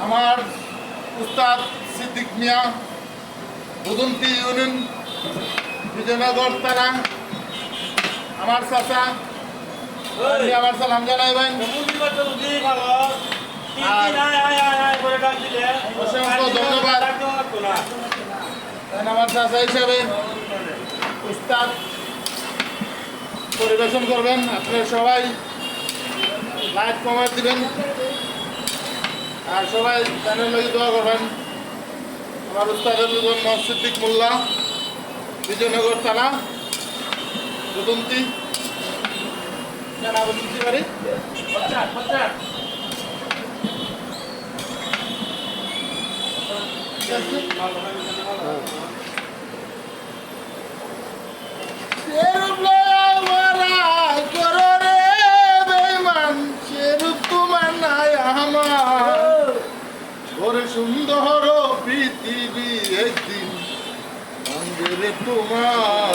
আমার উস্তাদ সিদ্দিক মিয়া বুদুন্তি ইউনিয়ন বিজয়নগর থানা আমার চাচা আমার সালাম জানাইবেন। অসংখ্য ধন্যবাদ। আমার চাচা হিসাবে উস্তাদ পরিবেশন করবেন। আপনারা সবাই লাইক কমেন্ট দিবেন আর সবাই চ্যানেল লাগি দোয়া করবেন। আমার উস্তাদের জন্য সিদ্দিক মোল্লা বিজয়নগর থানা দুদন্তি বুঝতে পারি সুন্দর পৃথিবী একদিন তোমার